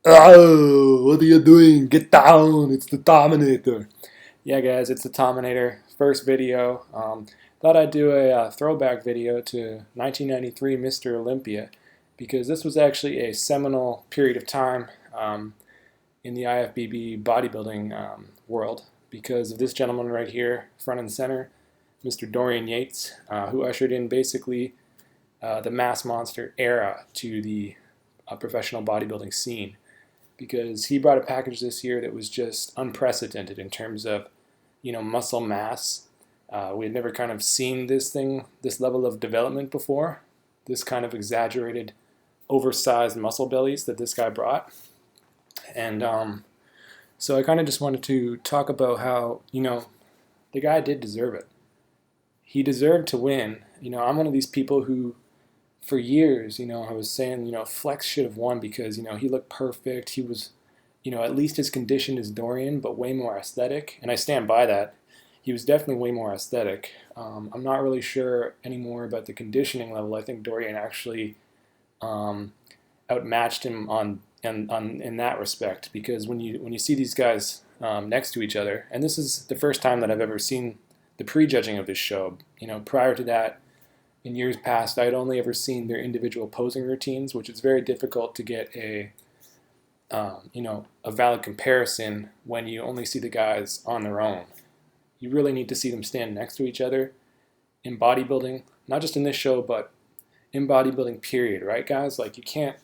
Oh, what are you doing? Get down! It's the Dominator. Yeah, guys, it's the Dominator. First video. Thought I'd do a throwback video to 1993 Mr. Olympia because this was actually a seminal period of time in the IFBB bodybuilding world because of this gentleman right here, front and center, Mr. Dorian Yates, who ushered in basically the mass monster era to the professional bodybuilding scene because he brought a package this year that was just unprecedented in terms of, muscle mass. We had never kind of seen this level of development before, this kind of exaggerated, oversized muscle bellies that this guy brought. And so I kind of just wanted to talk about how, the guy did deserve it. He deserved to win. I'm one of these people who for years, I was saying, Flex should have won because, he looked perfect. He was, at least as conditioned as Dorian, but way more aesthetic. And I stand by that. He was definitely way more aesthetic. I'm not really sure anymore about the conditioning level. I think Dorian actually outmatched him in that respect because when you see these guys next to each other, and this is the first time that I've ever seen the prejudging of this show. Prior to that, in years past, I'd only ever seen their individual posing routines, which is very difficult to get a valid comparison when you only see the guys on their own. You really need to see them stand next to each other in bodybuilding, not just in this show, but in bodybuilding period, right, guys? Like you can't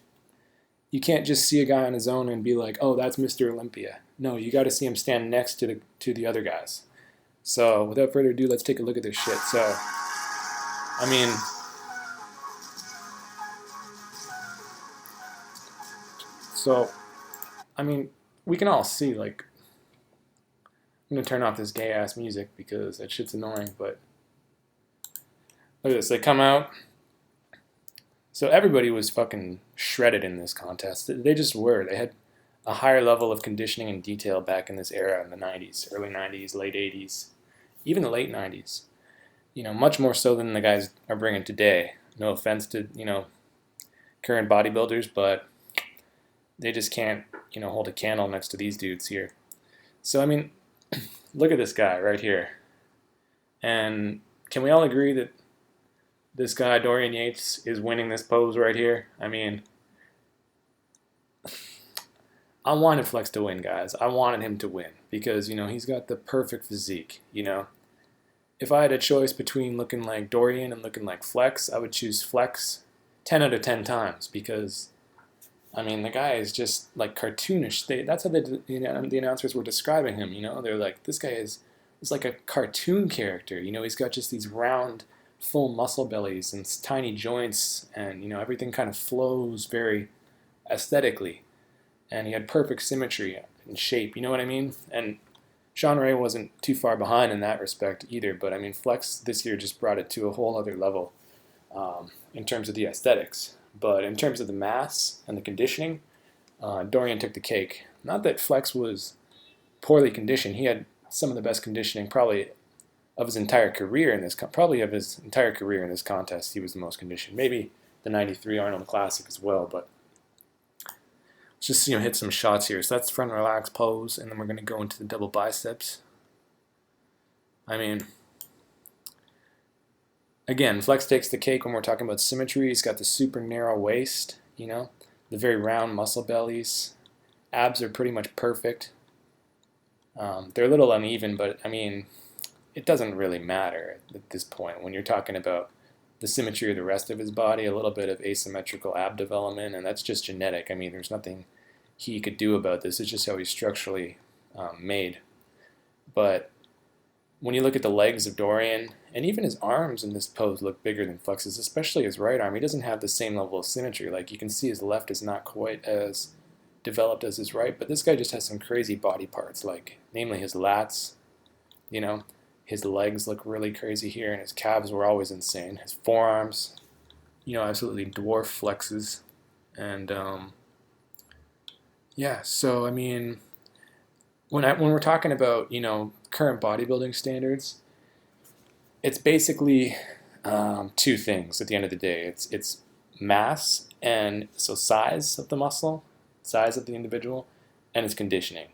just see a guy on his own and be like, oh, that's Mr. Olympia. No, you got to see him stand next to the other guys. So without further ado, let's take a look at this shit. So. I mean, so, we can all see, like, I'm going to turn off this gay-ass music because that shit's annoying, but look at this. They come out. So everybody was fucking shredded in this contest. They just were. They had a higher level of conditioning and detail back in this era in the 90s, early 90s, late 80s, even the late 90s. Much more so than the guys are bringing today. No offense to, current bodybuilders, but they just can't, hold a candle next to these dudes here. So, look at this guy right here. And can we all agree that this guy, Dorian Yates, is winning this pose right here? I wanted Flex to win, guys. I wanted him to win because, he's got the perfect physique, If I had a choice between looking like Dorian and looking like Flex, I would choose Flex 10 out of 10 times because, the guy is just like cartoonish. That's how the announcers were describing him, They're like, this guy is like a cartoon character, He's got just these round, full muscle bellies and tiny joints and, everything kind of flows very aesthetically. And he had perfect symmetry and shape, you know what I mean? And Shawn Ray wasn't too far behind in that respect either, but Flex this year just brought it to a whole other level in terms of the aesthetics. But in terms of the mass and the conditioning, Dorian took the cake. Not that Flex was poorly conditioned; he had some of the best conditioning probably of his entire career in this. Probably of his entire career in this contest, he was the most conditioned. Maybe the '93 Arnold Classic as well, but. Let's just hit some shots here. So that's the front relaxed pose, and then we're going to go into the double biceps. Again, Flex takes the cake when we're talking about symmetry. He's got the super narrow waist, the very round muscle bellies. Abs are pretty much perfect. They're a little uneven, but it doesn't really matter at this point when you're talking about the symmetry of the rest of his body, a little bit of asymmetrical ab development, and that's just genetic. There's nothing he could do about this. It's just how he's structurally made. But when you look at the legs of Dorian, and even his arms in this pose look bigger than Flex's, especially his right arm. He doesn't have the same level of symmetry. Like you can see his left is not quite as developed as his right, but this guy just has some crazy body parts, like namely his lats, his legs look really crazy here, and his calves were always insane. His forearms, absolutely dwarf Flexes. And yeah, so when we're talking about current bodybuilding standards, it's basically two things at the end of the day. It's mass and so size of the muscle, size of the individual, and his conditioning.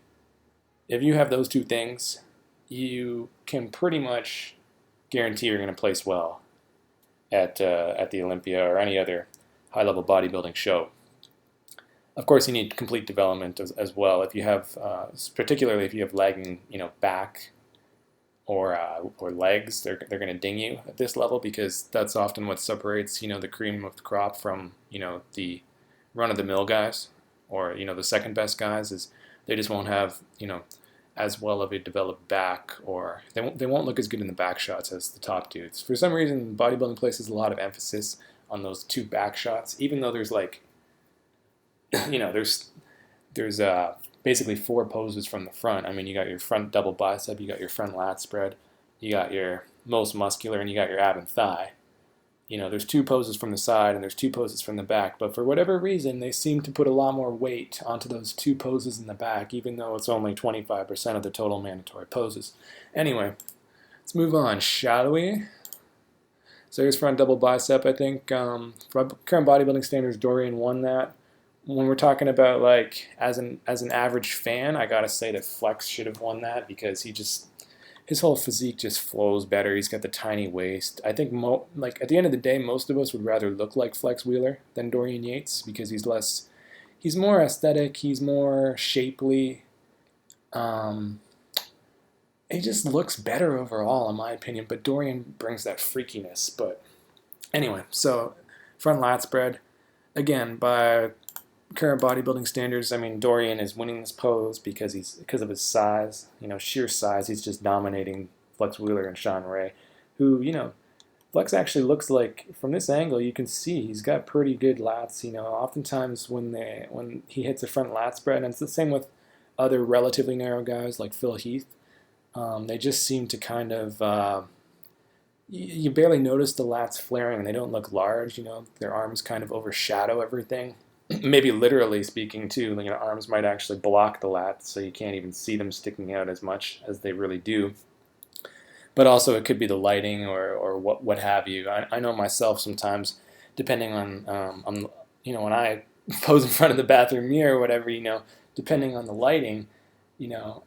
If you have those two things, you can pretty much guarantee you're going to place well at the Olympia or any other high-level bodybuilding show. Of course, you need complete development as well. If you have, particularly if you have lagging, back or legs, they're going to ding you at this level, because that's often what separates, the cream of the crop from, the run-of-the-mill guys, or the second best guys, is they just won't have, as well of a developed back, or they won't look as good in the back shots as the top dudes. For some reason, bodybuilding places a lot of emphasis on those two back shots, even though there's like, there's basically 4 poses from the front. I mean, you got your front double bicep, you got your front lat spread, you got your most muscular, and you got your ab and thigh. There's 2 poses from the side and there's 2 poses from the back, but for whatever reason, they seem to put a lot more weight onto those 2 poses in the back, even though it's only 25% of the total mandatory poses. Anyway, let's move on, shall we? So here's front double bicep. I think current bodybuilding standards, Dorian won that. When we're talking about like as an average fan, I gotta say that Flex should have won that, because his whole physique just flows better. He's got the tiny waist. I think at the end of the day, most of us would rather look like Flex Wheeler than Dorian Yates, because he's more aesthetic, he's more shapely. He just looks better overall, in my opinion, but Dorian brings that freakiness. But anyway, so front lat spread, again, by current bodybuilding standards, I mean, Dorian is winning this pose because of his size, sheer size. He's just dominating Flex Wheeler and Shawn Ray, who, Flex actually looks like, from this angle, you can see he's got pretty good lats. Oftentimes when he hits a front lat spread, and it's the same with other relatively narrow guys like Phil Heath, they just seem to kind of, you barely notice the lats flaring, and they don't look large. Their arms kind of overshadow everything. Maybe literally speaking too, arms might actually block the lats, so you can't even see them sticking out as much as they really do. But also it could be the lighting or what have you. I know myself sometimes, depending on when I pose in front of the bathroom mirror or whatever, depending on the lighting, your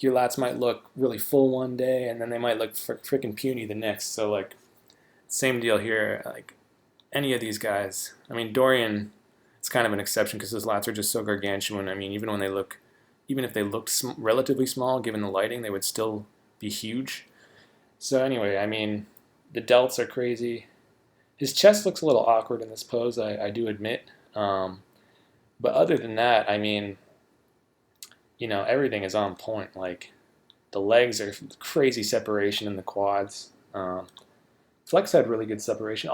lats might look really full one day, and then they might look freaking puny the next. So like, same deal here. Like, any of these guys, I mean, Dorian, it's kind of an exception because his lats are just so gargantuan. I mean, even if they looked relatively small, given the lighting, they would still be huge. So anyway, I mean, the delts are crazy. His chest looks a little awkward in this pose, I do admit. But other than that, I mean, everything is on point. Like, the legs are crazy separation in the quads. Flex had really good separation.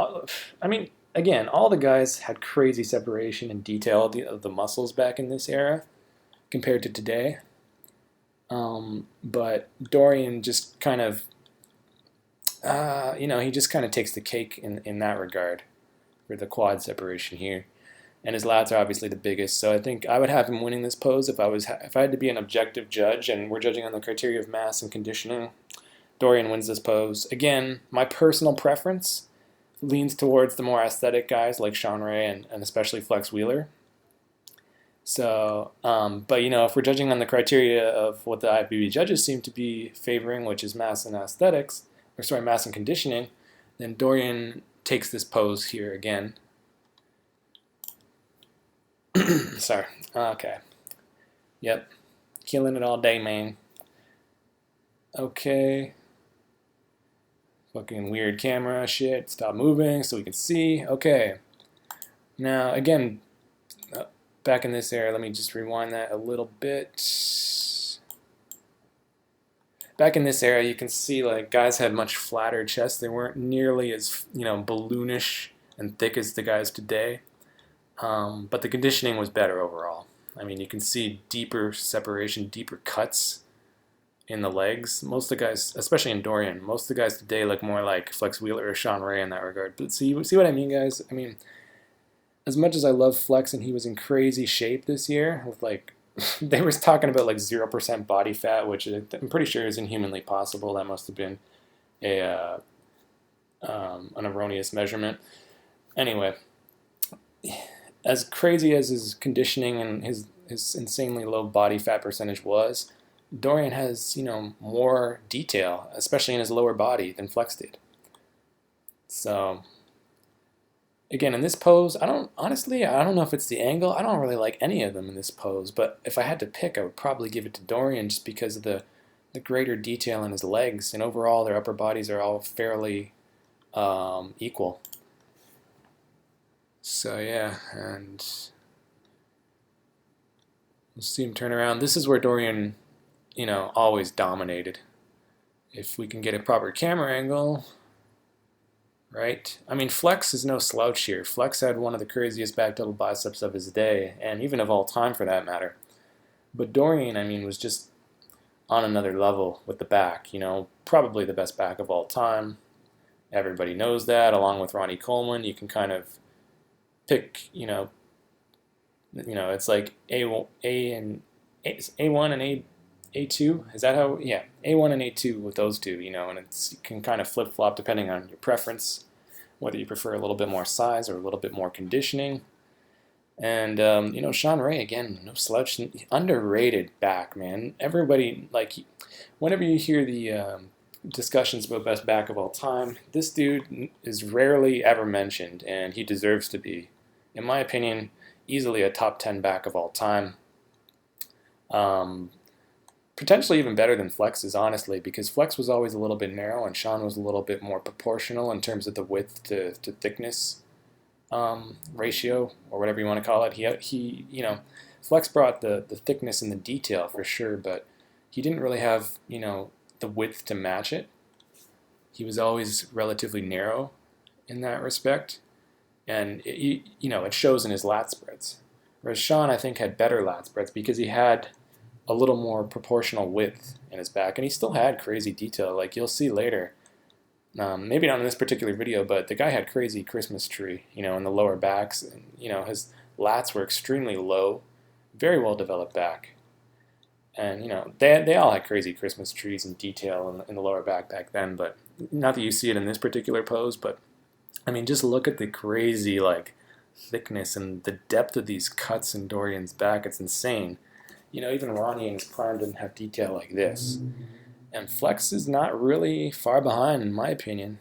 I mean, again, all the guys had crazy separation and detail of the muscles back in this era compared to today. But Dorian just kind of, he just kind of takes the cake in that regard for the quad separation here. And his lats are obviously the biggest, so I think I would have him winning this pose if I had to be an objective judge, and we're judging on the criteria of mass and conditioning. Dorian wins this pose. Again, my personal preference leans towards the more aesthetic guys like Shawn Ray and especially Flex Wheeler. So, but if we're judging on the criteria of what the IFBB judges seem to be favoring, which is mass and mass and conditioning, then Dorian takes this pose here again. Sorry. Okay. Yep. Killing it all day, man. Okay. Fucking weird camera shit. Stop moving so we can see. Okay. Now, again, back in this area, let me just rewind that a little bit. Back in this area, you can see like guys had much flatter chests. They weren't nearly as balloonish and thick as the guys today. But the conditioning was better overall. I mean, you can see deeper separation, deeper cuts in the legs. Most of the guys, especially in Dorian, most of the guys today look more like Flex Wheeler or Shawn Ray in that regard. But see what I mean, guys? I mean, as much as I love Flex and he was in crazy shape this year, with like, they were talking about like 0% body fat, which I'm pretty sure is inhumanly possible. That must have been an erroneous measurement. Anyway, as crazy as his conditioning and his insanely low body fat percentage was, Dorian has, more detail, especially in his lower body, than Flex did. So, again, in this pose, I don't know if it's the angle. I don't really like any of them in this pose, but if I had to pick, I would probably give it to Dorian just because of the greater detail in his legs, and overall their upper bodies are all fairly equal. So yeah, and we'll see him turn around. This is where Dorian, always dominated. If we can get a proper camera angle, right? I mean, Flex is no slouch here. Flex had one of the craziest back double biceps of his day, and even of all time for that matter. But Dorian, was just on another level with the back, probably the best back of all time. Everybody knows that, along with Ronnie Coleman. You can kind of pick, it's like A1 and A2. Is that how? Yeah, A1 and A2 with those two, and you can kind of flip-flop depending on your preference, whether you prefer a little bit more size or a little bit more conditioning. And, Shawn Ray, again, no slouch, underrated back, man. Everybody, whenever you hear the discussions about best back of all time, this dude is rarely ever mentioned, and he deserves to be, in my opinion, easily a top 10 back of all time. Potentially even better than Flex's, honestly, because Flex was always a little bit narrow, and Shawn was a little bit more proportional in terms of the width to thickness ratio, or whatever you want to call it. He Flex brought the thickness and the detail for sure, but he didn't really have, the width to match it. He was always relatively narrow in that respect, and it shows in his lat spreads. Whereas Shawn, I think, had better lat spreads because he had a little more proportional width in his back, and he still had crazy detail, like you'll see later. Maybe not in this particular video, but the guy had crazy Christmas tree, in the lower backs. And, his lats were extremely low, very well developed back. And, they all had crazy Christmas trees and detail in the lower back then, but not that you see it in this particular pose, but, just look at the crazy, thickness and the depth of these cuts in Dorian's back. It's insane. Even Ronnie in his prime didn't have detail like this. And Flex is not really far behind, in my opinion.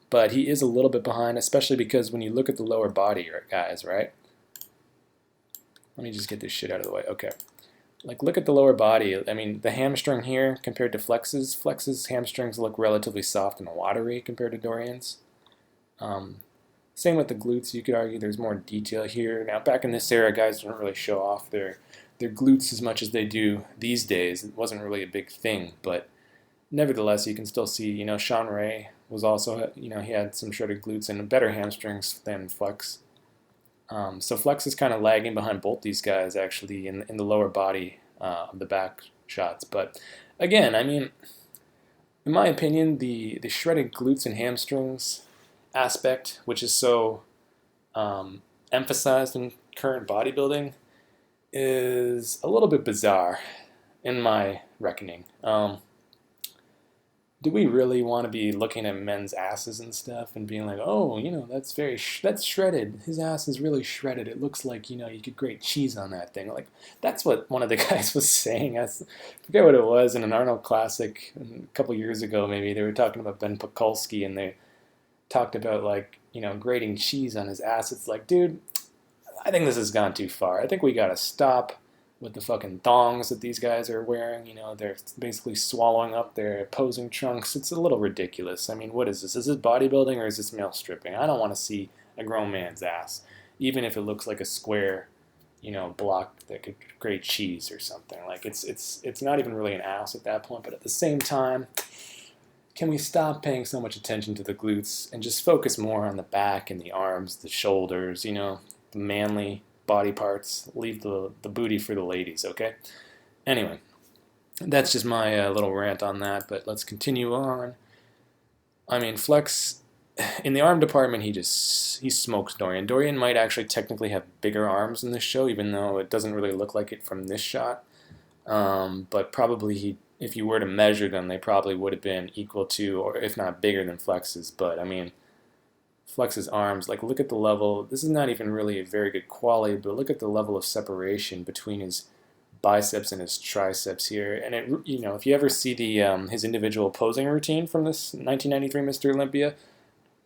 But he is a little bit behind, especially because when you look at the lower body, guys, right? Let me just get this shit out of the way. Okay. Look at the lower body. The hamstring here compared to Flex's. Flex's hamstrings look relatively soft and watery compared to Dorian's. Same with the glutes. You could argue there's more detail here. Now, back in this era, guys don't really show off their glutes as much as they do these days. It wasn't really a big thing, but nevertheless, you can still see, Shawn Ray was also, he had some shredded glutes and better hamstrings than Flex. So Flex is kind of lagging behind both these guys, actually, in the lower body of the back shots. But again, in my opinion, the shredded glutes and hamstrings aspect, which is so emphasized in current bodybuilding, is a little bit bizarre in my reckoning. Do we really want to be looking at men's asses and stuff and being like, oh, that's shredded. His ass is really shredded. It looks like, you could grate cheese on that thing. That's what one of the guys was saying. I forget what it was in an Arnold Classic a couple years ago, maybe. They were talking about Ben Pakulski, and they talked about, grating cheese on his ass. It's like, dude, I think this has gone too far. I think we gotta stop with the fucking thongs that these guys are wearing. They're basically swallowing up their posing trunks. It's a little ridiculous. What is this? Is this bodybuilding or is this male stripping? I don't want to see a grown man's ass, even if it looks like a square, block that could grate cheese or something. It's not even really an ass at that point. But at the same time, can we stop paying so much attention to the glutes and just focus more on the back and the arms, the shoulders, the manly body parts? Leave the booty for the ladies, okay? Anyway, that's just my little rant on that, but let's continue on. Flex, in the arm department, he smokes Dorian. Dorian might actually technically have bigger arms in this show, even though it doesn't really look like it from this shot. But probably if you were to measure them, they probably would have been equal to, or if not bigger than Flex's. But flex his arms. Like, look at the level. This is not even really a very good quality, but look at the level of separation between his biceps and his triceps here. And it, if you ever see the his individual posing routine from this 1993 Mr. Olympia,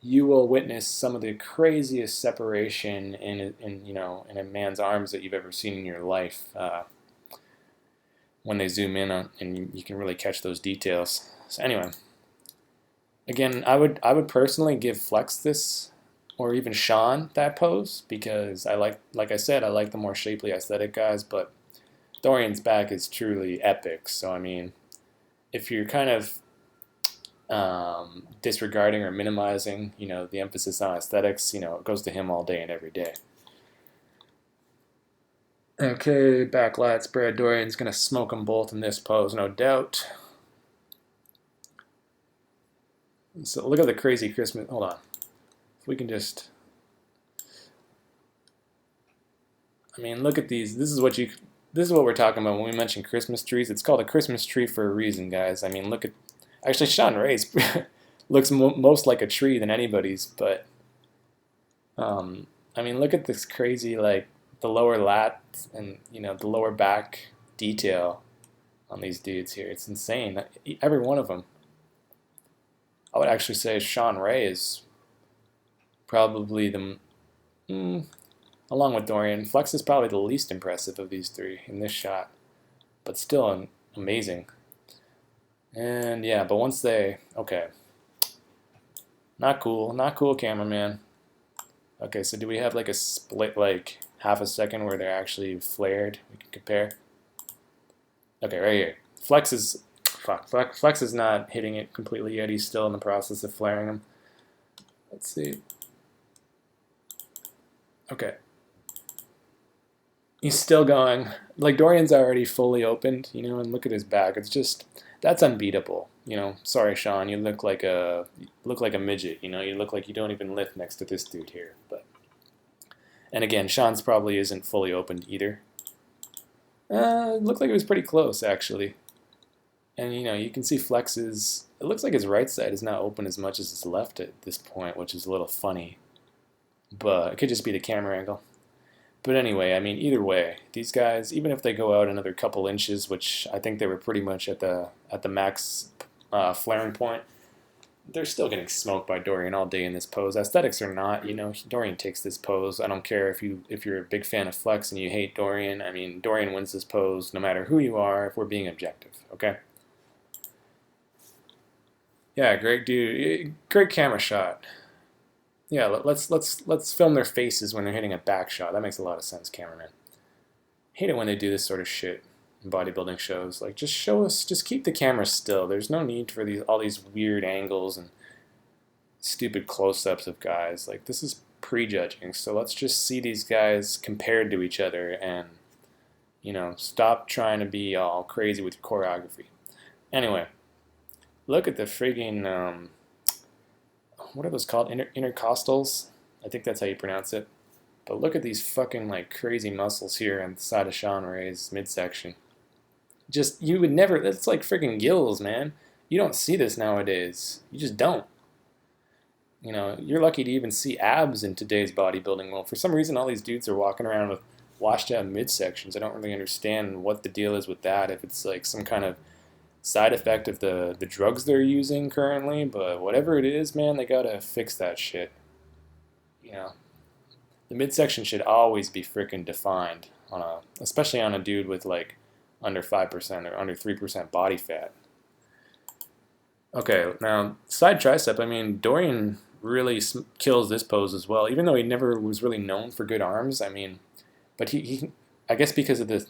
you will witness some of the craziest separation in a man's arms that you've ever seen in your life. When they zoom in on, and you can really catch those details. So anyway, again, I would personally give Flex this, or even Shawn that pose, because like I said, I like the more shapely aesthetic guys, but Dorian's back is truly epic. So I mean, if you're kind of disregarding or minimizing, the emphasis on aesthetics, it goes to him all day and every day. Okay, back lat spread. Dorian's gonna smoke them both in this pose, no doubt. So look at the crazy Christmas. Hold on, if we can just. I mean, look at these. This is what we're talking about when we mention Christmas trees. It's called a Christmas tree for a reason, guys. I mean, look at. Actually, Shawn Ray's looks most like a tree than anybody's, but I mean, look at this crazy, like, the lower lat and the lower back detail on these dudes here. It's insane. Every one of them. I would actually say Shawn Ray is probably along with Dorian. Flex is probably the least impressive of these three in this shot, but still amazing. And yeah, but once okay. Not cool, cameraman. Okay, so do we have like a split, like half a second where they're actually flared? We can compare. Okay, right here. Flex is not hitting it completely yet. He's still in the process of flaring them. Let's see. Okay. He's still going. Like, Dorian's already fully opened, and look at his back. It's just, that's unbeatable. Sorry, Shawn, you look like a midget. You look like you don't even lift next to this dude here. But, and again, Shawn's probably isn't fully opened either. It looked like it was pretty close, actually. And you can see Flex's. It looks like his right side is not open as much as his left at this point, which is a little funny. But it could just be the camera angle. But anyway, I mean, either way, these guys, even if they go out another couple inches, which I think they were pretty much at the max flaring point, they're still getting smoked by Dorian all day in this pose. Aesthetics or not, Dorian takes this pose. I don't care if you're a big fan of Flex and you hate Dorian. I mean, Dorian wins this pose no matter who you are, if we're being objective, okay? Yeah, great dude. Great camera shot. Yeah, let's film their faces when they're hitting a back shot. That makes a lot of sense, cameraman. Hate it when they do this sort of shit in bodybuilding shows. Like, just keep the camera still. There's no need for all these weird angles and stupid close-ups of guys. Like, this is prejudging. So let's just see these guys compared to each other and, stop trying to be all crazy with your choreography. Anyway, look at the friggin', what are those called? Intercostals? I think that's how you pronounce it. But look at these fucking, like, crazy muscles here on the side of Shawn Ray's midsection. Just, you would never, that's like friggin' gills, man. You don't see this nowadays. You just don't. You're lucky to even see abs in today's bodybuilding. Well, for some reason, all these dudes are walking around with washed out midsections. I don't really understand what the deal is with that, if it's like some kind of side effect of the drugs they're using currently, but whatever it is, man, they gotta fix that shit. The midsection should always be freaking defined, especially on a dude with like under 5% or under 3% body fat. Okay, now side tricep. I mean, Dorian really kills this pose as well, even though he never was really known for good arms. I mean, but he I guess because of the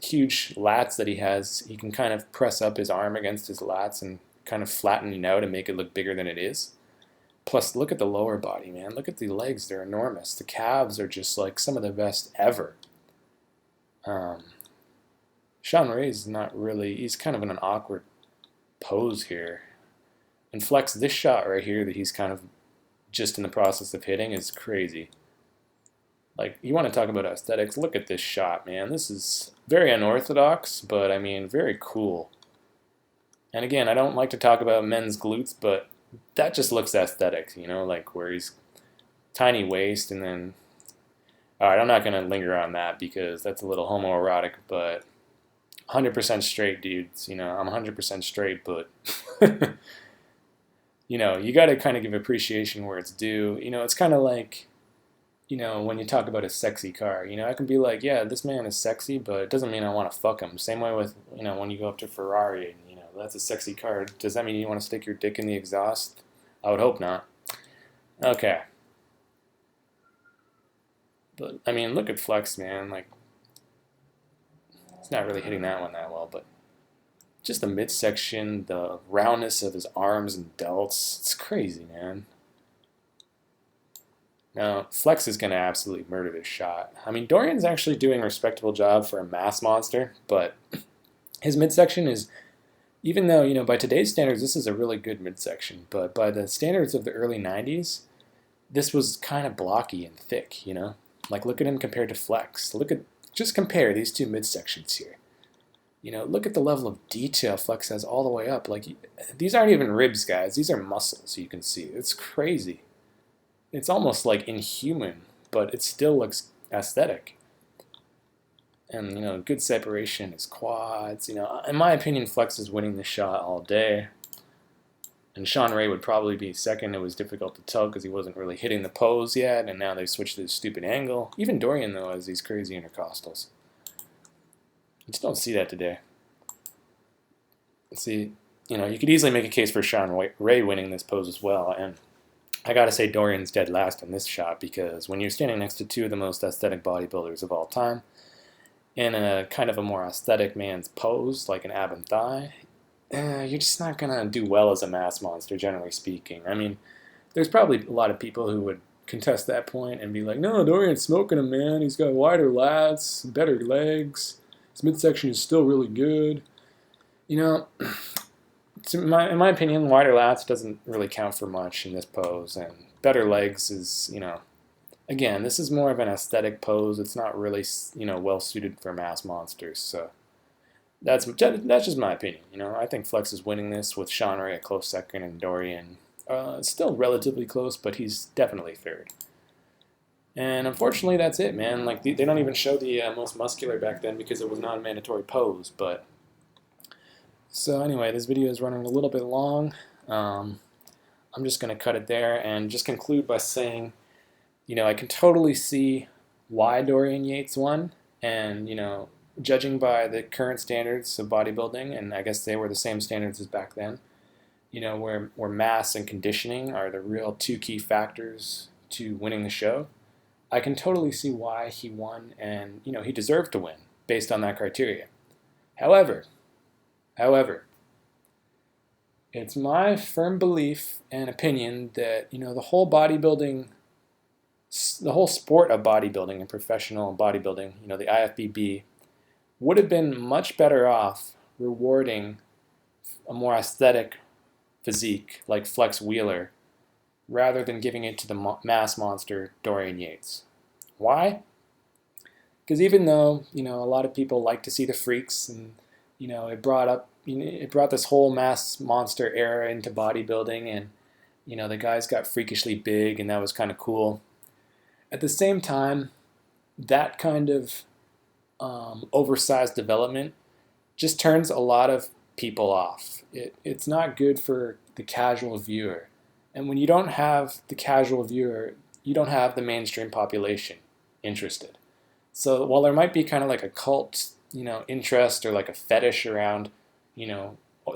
huge lats that he has, he can kind of press up his arm against his lats and kind of flatten it out and make it look bigger than it is. Plus, look at the lower body, man. Look at the legs. They're enormous. The calves are just like some of the best ever. Shawn Ray's not really, he's kind of in an awkward pose here. And Flex, this shot right here that he's kind of just in the process of hitting is crazy. Like, you want to talk about aesthetics, look at this shot, man. This is very unorthodox, but I mean, very cool. And again, I don't like to talk about men's glutes, but that just looks aesthetic, like where he's tiny waist and then. All right, I'm not gonna linger on that because that's a little homoerotic, but 100% straight dudes. I'm 100% straight, but you got to kind of give appreciation where it's due. It's kind of like, when you talk about a sexy car, I can be like, yeah, this man is sexy, but it doesn't mean I want to fuck him. Same way with, when you go up to Ferrari and, that's a sexy car. Does that mean you want to stick your dick in the exhaust? I would hope not. Okay. But, I mean, look at Flex, man. Like, he's not really hitting that one that well, but just the midsection, the roundness of his arms and delts. It's crazy, man. Now, Flex is going to absolutely murder this shot. I mean, Dorian's actually doing a respectable job for a mass monster, but his midsection is, even though, by today's standards, this is a really good midsection, but by the standards of the early 90s, this was kind of blocky and thick, Like, look at him compared to Flex. Just compare these two midsections here. Look at the level of detail Flex has all the way up. Like, these aren't even ribs, guys. These are muscles, you can see. It's crazy. It's almost like inhuman, but it still looks aesthetic. And, good separation, his quads. In my opinion, Flex is winning the shot all day. And Shawn Ray would probably be second. It was difficult to tell because he wasn't really hitting the pose yet, and now they've switched to this stupid angle. Even Dorian, though, has these crazy intercostals. You just don't see that today. See, you could easily make a case for Shawn Ray winning this pose as well, and I gotta say Dorian's dead last in this shot because when you're standing next to two of the most aesthetic bodybuilders of all time, in a kind of a more aesthetic man's pose, like an ab and thigh, you're just not gonna do well as a mass monster, generally speaking. I mean, there's probably a lot of people who would contest that point and be like, no, Dorian's smoking him, man. He's got wider lats, better legs. His midsection is still really good. In my opinion, wider lats doesn't really count for much in this pose, and better legs is, again, this is more of an aesthetic pose. It's not really, well suited for mass monsters. So that's just my opinion. I think Flex is winning this with Shawn Ray a close second and Dorian still relatively close, but he's definitely third. And unfortunately, that's it, man. Like they don't even show the most muscular back then because it was not a mandatory pose. But so anyway, this video is running a little bit long. I'm just going to cut it there and just conclude by saying, I can totally see why Dorian Yates won, and judging by the current standards of bodybuilding, and I guess they were the same standards as back then, where mass and conditioning are the real two key factors to winning the show. I can totally see why he won, and he deserved to win based on that criteria. However, it's my firm belief and opinion that the whole bodybuilding, the whole sport of bodybuilding and professional bodybuilding, the IFBB, would have been much better off rewarding a more aesthetic physique like Flex Wheeler rather than giving it to the mass monster Dorian Yates. Why? Because even though a lot of people like to see the freaks, and it brought this whole mass monster era into bodybuilding, and the guys got freakishly big, and that was kind of cool. At the same time, that kind of oversized development just turns a lot of people off. It's not good for the casual viewer. And when you don't have the casual viewer, you don't have the mainstream population interested. So while there might be kind of like a cult, interest or like a fetish around,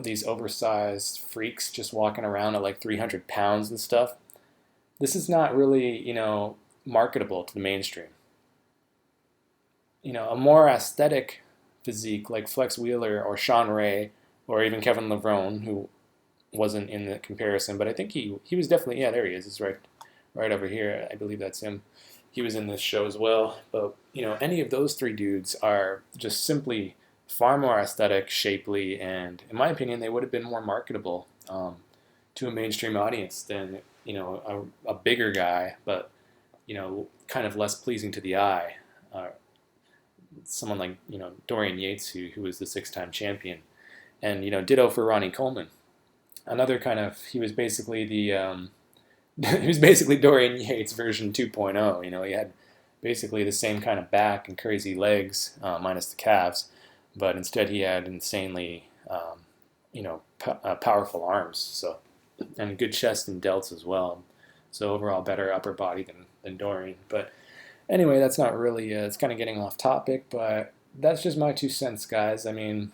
these oversized freaks just walking around at like 300 pounds and stuff, this is not really, marketable to the mainstream. A more aesthetic physique like Flex Wheeler or Shawn Ray or even Kevin Levrone, who wasn't in the comparison, but I think he was definitely, yeah, there he is. It's right over here. I believe that's him. He was in this show as well. But, any of those three dudes are just simply far more aesthetic, shapely, and in my opinion, they would have been more marketable to a mainstream audience than, a bigger guy, but, kind of less pleasing to the eye. Someone like, Dorian Yates, who was the 6-time champion. And, ditto for Ronnie Coleman. another kind of, he was basically the he was basically Dorian Yates version 2.0. You know, he had basically the same kind of back and crazy legs, minus the calves, but instead he had insanely, powerful arms. So, and good chest and delts as well. So overall, better upper body than Dorian. But anyway, that's not really. It's kind of getting off topic, but that's just my 2 cents, guys. I mean,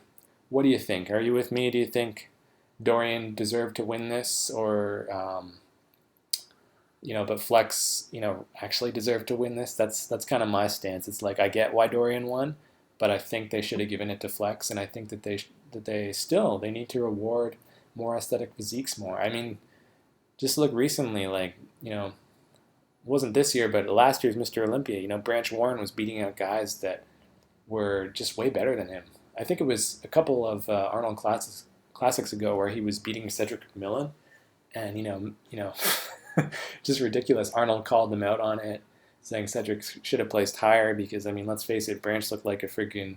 what do you think? Are you with me? Do you think Dorian deserved to win this, or but Flex, actually deserved to win this? That's kind of my stance. It's like I get why Dorian won, but I think they should have given it to Flex, and I think that they need to reward more aesthetic physiques more. I mean, just look recently, like it wasn't this year, but last year's Mr. Olympia. Branch Warren was beating out guys that were just way better than him. I think it was a couple of Arnold classics ago where he was beating Cedric McMillan, and just ridiculous. Arnold called them out on it, saying Cedric should have placed higher because, I mean, let's face it, Branch looked like a freaking,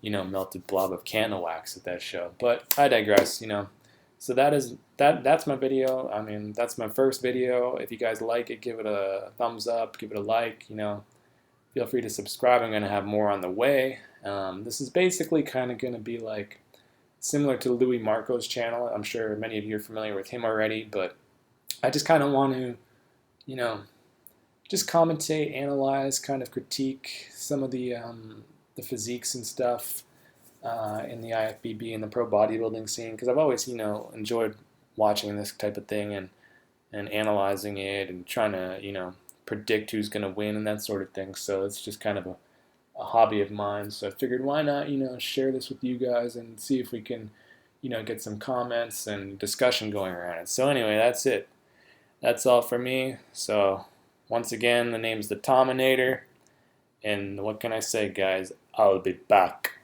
melted blob of candle wax at that show. But I digress. So that's my video. I mean, that's my first video. If you guys like it, give it a thumbs up, give it a like. Feel free to subscribe. I'm going to have more on the way. This is basically kind of going to be like similar to Louis Marco's channel. I'm sure many of you are familiar with him already, but I just kind of want to, just commentate, analyze, kind of critique some of the physiques and stuff in the IFBB and the pro bodybuilding scene, because I've always, enjoyed watching this type of thing and analyzing it and trying to, predict who's going to win and that sort of thing. So it's just kind of a hobby of mine. So I figured why not, share this with you guys and see if we can, get some comments and discussion going around it. So anyway, that's it. That's all for me. So once again, the name's the Tominator. And what can I say, guys? I'll be back.